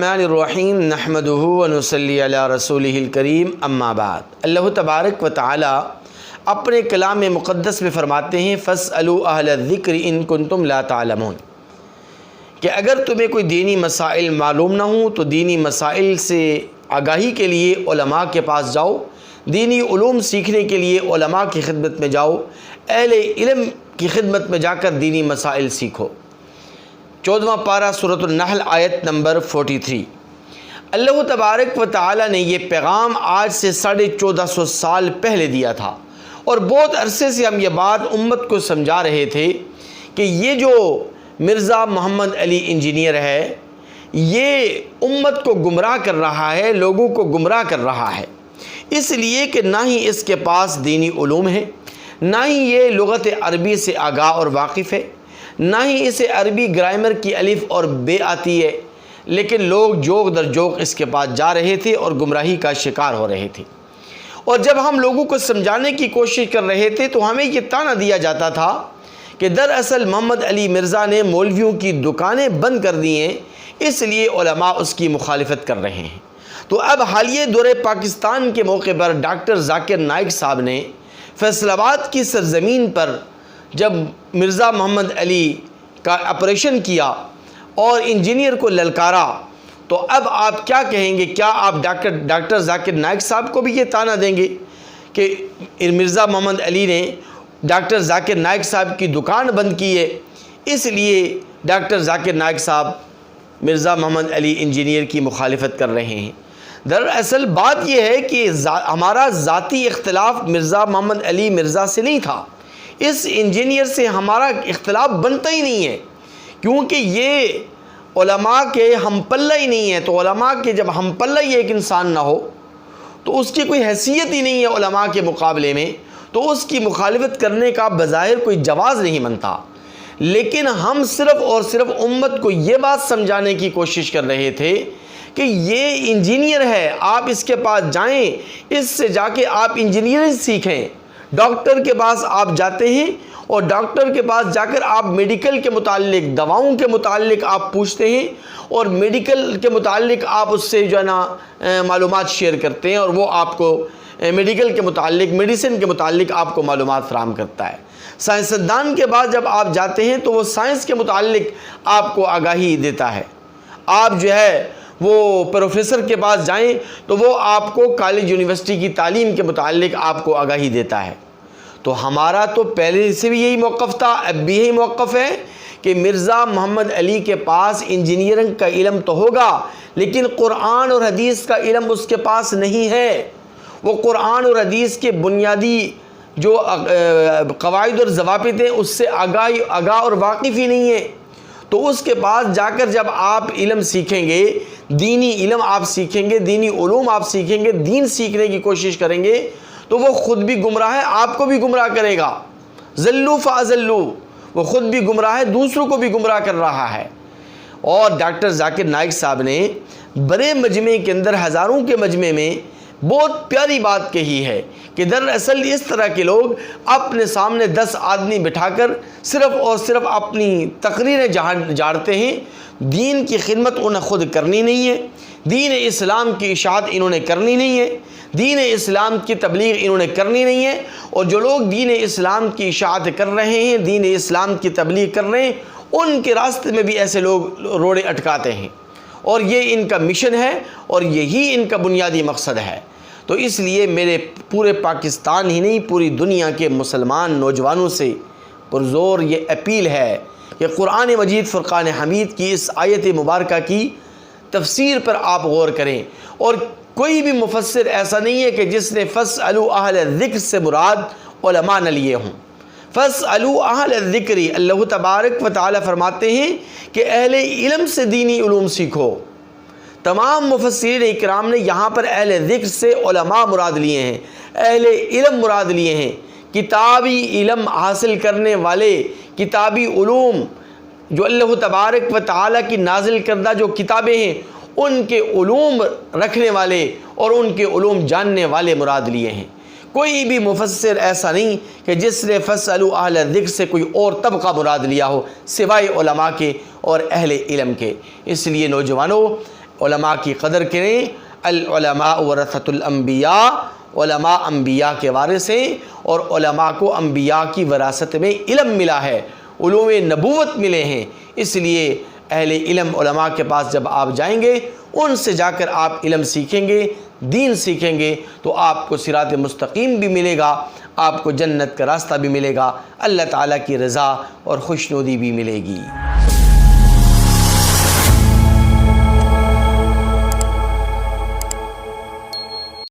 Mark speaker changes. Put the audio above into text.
Speaker 1: الرحمن الرحیم نحمدہ ونصلی علی رسولہ الکریم اما بعد۔ اللہ تبارک و تعالی اپنے کلام مقدس میں فرماتے ہیں فاسألوا اہل الذکر ان کنتم لا تعلمون، کہ اگر تمہیں کوئی دینی مسائل معلوم نہ ہوں تو دینی مسائل سے آگاہی کے لیے علماء کے پاس جاؤ، دینی علوم سیکھنے کے لیے علماء کی خدمت میں جاؤ، اہل علم کی خدمت میں جا کر دینی مسائل سیکھو۔ 14واں پارہ سورۃ النحل آیت نمبر 43۔ اللہ تبارک و تعالی نے یہ پیغام آج سے 1450 سال پہلے دیا تھا، اور بہت عرصے سے ہم یہ بات امت کو سمجھا رہے تھے کہ یہ جو مرزا محمد علی انجینئر ہے یہ امت کو گمراہ کر رہا ہے، لوگوں کو گمراہ کر رہا ہے، اس لیے کہ نہ ہی اس کے پاس دینی علوم ہے، نہ ہی یہ لغت عربی سے آگاہ اور واقف ہے، نہ ہی اسے عربی گرامر کی الف اور بے آتی ہے، لیکن لوگ جوق در جوق اس کے پاس جا رہے تھے اور گمراہی کا شکار ہو رہے تھے۔ اور جب ہم لوگوں کو سمجھانے کی کوشش کر رہے تھے تو ہمیں یہ طعنہ دیا جاتا تھا کہ دراصل محمد علی مرزا نے مولویوں کی دکانیں بند کر دی ہیں، اس لیے علماء اس کی مخالفت کر رہے ہیں۔ تو اب حالیہ دورہ پاکستان کے موقع پر ڈاکٹر ذاکر نائک صاحب نے فیصل آباد کی سرزمین پر جب مرزا محمد علی کا آپریشن کیا اور انجینئر کو للکارا، تو اب آپ کیا کہیں گے؟ کیا آپ ڈاکٹر ذاکر نائک صاحب کو بھی یہ طعنہ دیں گے کہ مرزا محمد علی نے ڈاکٹر ذاکر نائک صاحب کی دکان بند کی ہے، اس لیے ڈاکٹر ذاکر نائک صاحب مرزا محمد علی انجینئر کی مخالفت کر رہے ہیں؟ دراصل بات یہ ہے کہ ہمارا ذاتی اختلاف مرزا محمد علی مرزا سے نہیں تھا، اس انجینئر سے ہمارا اختلاف بنتا ہی نہیں ہے، کیونکہ یہ علماء کے ہم پلہ ہی نہیں ہے۔ تو علماء کے جب ہم پلہ ہی ایک انسان نہ ہو تو اس کی کوئی حیثیت ہی نہیں ہے علماء کے مقابلے میں، تو اس کی مخالفت کرنے کا بظاہر کوئی جواز نہیں بنتا۔ لیکن ہم صرف اور صرف امت کو یہ بات سمجھانے کی کوشش کر رہے تھے کہ یہ انجینئر ہے، آپ اس کے پاس جائیں، اس سے جا کے آپ انجینئرنگ سیکھیں۔ ڈاکٹر کے پاس آپ جاتے ہیں اور ڈاکٹر کے پاس جا کر آپ میڈیکل کے متعلق، دواؤں کے متعلق آپ پوچھتے ہیں، اور میڈیکل کے متعلق آپ اس سے جو ہے نا معلومات شیئر کرتے ہیں، اور وہ آپ کو میڈیکل کے متعلق، میڈیسن کے متعلق آپ کو معلومات فراہم کرتا ہے۔ سائنسدان کے بعد جب آپ جاتے ہیں تو وہ سائنس کے متعلق آپ کو آگاہی دیتا ہے۔ آپ جو ہے وہ پروفیسر کے پاس جائیں تو وہ آپ کو کالج یونیورسٹی کی تعلیم کے متعلق آپ کو آگاہی دیتا ہے۔ تو ہمارا تو پہلے سے بھی یہی موقف تھا، اب بھی یہی موقف ہے کہ مرزا محمد علی کے پاس انجینئرنگ کا علم تو ہوگا، لیکن قرآن اور حدیث کا علم اس کے پاس نہیں ہے۔ وہ قرآن اور حدیث کے بنیادی جو قواعد اور ضوابط ہیں اس سے آگاہ اور واقف ہی نہیں ہے۔ تو اس کے پاس جا کر جب آپ علم سیکھیں گے، دینی علم آپ سیکھیں گے، دینی علوم آپ سیکھیں گے، دین سیکھنے کی کوشش کریں گے، تو وہ خود بھی گمراہ ہے، آپ کو بھی گمراہ کرے گا۔ ذلوا فاضلوا، وہ خود بھی گمراہ ہے، دوسروں کو بھی گمراہ کر رہا ہے۔ اور ڈاکٹر ذاکر نائک صاحب نے بڑے مجمع کے اندر، ہزاروں کے مجمع میں بہت پیاری بات کہی ہے کہ دراصل اس طرح کے لوگ اپنے سامنے 10 آدمی بٹھا کر صرف اور صرف اپنی تقریریں جاڑتے ہیں، دین کی خدمت انہیں خود کرنی نہیں ہے، دین اسلام کی اشاعت انہوں نے کرنی نہیں ہے، دین اسلام کی تبلیغ انہوں نے کرنی نہیں ہے۔ اور جو لوگ دین اسلام کی اشاعت کر رہے ہیں، دین اسلام کی تبلیغ کر رہے ہیں، ان کے راستے میں بھی ایسے لوگ روڑے اٹکاتے ہیں، اور یہ ان کا مشن ہے اور یہی ان کا بنیادی مقصد ہے۔ تو اس لیے میرے پورے پاکستان ہی نہیں، پوری دنیا کے مسلمان نوجوانوں سے پرزور یہ اپیل ہے کہ قرآن مجید فرقان حمید کی اس آیت مبارکہ کی تفسیر پر آپ غور کریں، اور کوئی بھی مفسر ایسا نہیں ہے کہ جس نے فاسألوا اہل الذکر سے مراد علماء نہ لیے ہوں۔ فاسألوا اہل الذکر، اللہ تبارک و تعالی فرماتے ہیں کہ اہل علم سے دینی علوم سیکھو۔ تمام مفسرین اکرام نے یہاں پر اہل ذکر سے علماء مراد لیے ہیں، اہل علم مراد لیے ہیں، کتابی علم حاصل کرنے والے، کتابی علوم جو اللہ تبارک و تعالی کی نازل کردہ جو کتابیں ہیں ان کے علوم رکھنے والے اور ان کے علوم جاننے والے مراد لیے ہیں۔ کوئی بھی مفسر ایسا نہیں کہ جس نے فاسألوا اہل الذکر سے کوئی اور طبقہ مراد لیا ہو سوائے علماء کے اور اہل علم کے۔ اس لیے نوجوانوں، علماء کی قدر کریں۔ العلماء ورثۃ الانبیاء، علماء انبیاء کے وارث ہیں، اور علماء کو انبیاء کی وراثت میں علم ملا ہے، علوم نبوت ملے ہیں۔ اس لیے اہل علم علماء کے پاس جب آپ جائیں گے، ان سے جا کر آپ علم سیکھیں گے، دین سیکھیں گے، تو آپ کو صراط مستقیم بھی ملے گا، آپ کو جنت کا راستہ بھی ملے گا، اللہ تعالیٰ کی رضا اور خوشنودی بھی ملے گی۔